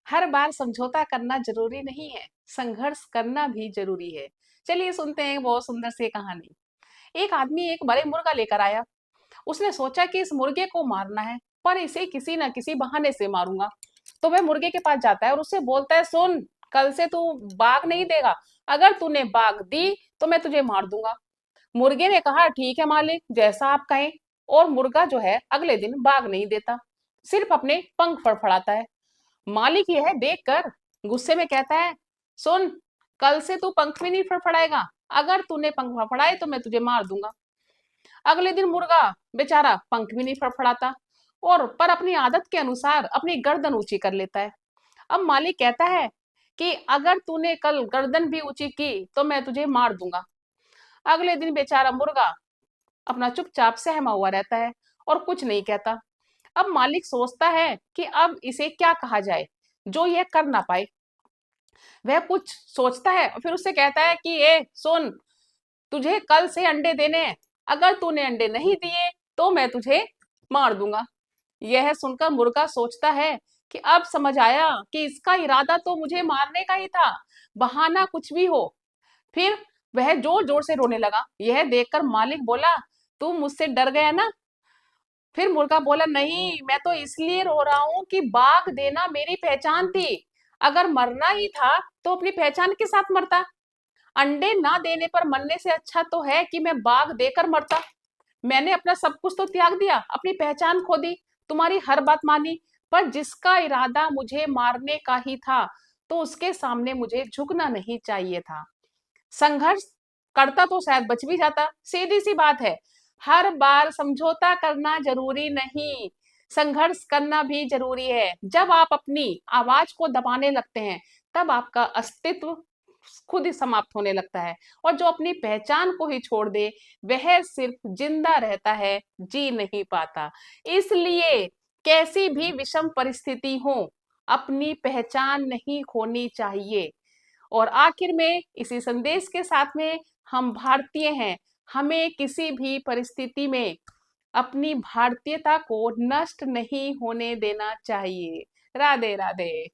हर बार समझौता करना जरूरी नहीं है, संघर्ष करना भी जरूरी है। चलिए सुनते हैं बहुत सुंदर सी कहानी। एक आदमी एक बड़े मुर्गा लेकर आया। उसने सोचा कि इस मुर्गे को मारना है, पर इसे किसी न किसी बहाने से मारूंगा। तो वह मुर्गे के पास जाता है और उससे बोलता है, सुन, कल से तू बाघ नहीं देगा। अगर तूने बाघ दी तो मैं तुझे मार दूंगा। मुर्गे ने कहा, ठीक है मालिक, जैसा आप कहें। और मुर्गा जो है अगले दिन बाघ नहीं देता, सिर्फ अपने पंख फड़फड़ाता है। मालिक यह देखकर गुस्से में कहता है, सुन, कल से तू पंख भी नहीं फड़फड़ाएगा। अगर तूने पंख फड़फड़ाए तो मैं तुझे मार दूंगा। अगले दिन मुर्गा बेचारा पंख भी नहीं फड़फड़ाता, और पर अपनी आदत के अनुसार अपनी गर्दन ऊंची कर लेता है। अब मालिक कहता है कि अगर तूने कल गर्दन भी ऊंची की तो मैं तुझे मार दूंगा। अगले दिन बेचारा मुर्गा अपना चुपचाप सहमा हुआ रहता है और कुछ नहीं कहता। अब मालिक सोचता है कि अब इसे क्या कहा जाए जो यह कर ना पाए। वह कुछ सोचता है और फिर उससे कहता है कि ए सुन, तुझे कल से अंडे देने हैं। अगर तूने अंडे नहीं दिए तो मैं तुझे मार दूंगा। यह सुनकर मुर्गा सोचता है कि अब समझ आया कि इसका इरादा तो मुझे मारने का ही था, बहाना कुछ भी हो। फिर वह जोर जोर से रोने लगा। यह देखकर मालिक बोला, तू मुझसे डर गया ना। फिर मुर्गा बोला, नहीं, मैं तो इसलिए रो रहा हूं कि बाघ देना मेरी पहचान थी। अगर मरना ही था तो अपनी पहचान के साथ मरता। अंडे ना देने पर मरने से अच्छा तो है कि मैं बाघ देकर मरता। मैंने अपना सब कुछ तो त्याग दिया, अपनी पहचान खो दी, तुम्हारी हर बात मानी, पर जिसका इरादा मुझे मारने का ही था तो उसके सामने मुझे झुकना नहीं चाहिए था। संघर्ष करता तो शायद बच भी जाता, सीधी सी बात है। हर बार समझौता करना जरूरी नहीं, संघर्ष करना भी जरूरी है। जब आप अपनी आवाज को दबाने लगते हैं तब आपका अस्तित्व खुद ही समाप्त होने लगता है, और जो अपनी पहचान को ही छोड़ दे वह सिर्फ जिंदा रहता है, जी नहीं पाता। इसलिए कैसी भी विषम परिस्थिति हो, अपनी पहचान नहीं खोनी चाहिए। और आखिर में इसी संदेश के साथ में, हम भारतीय हैं, हमें किसी भी परिस्थिति में अपनी भारतीयता को नष्ट नहीं होने देना चाहिए। राधे राधे।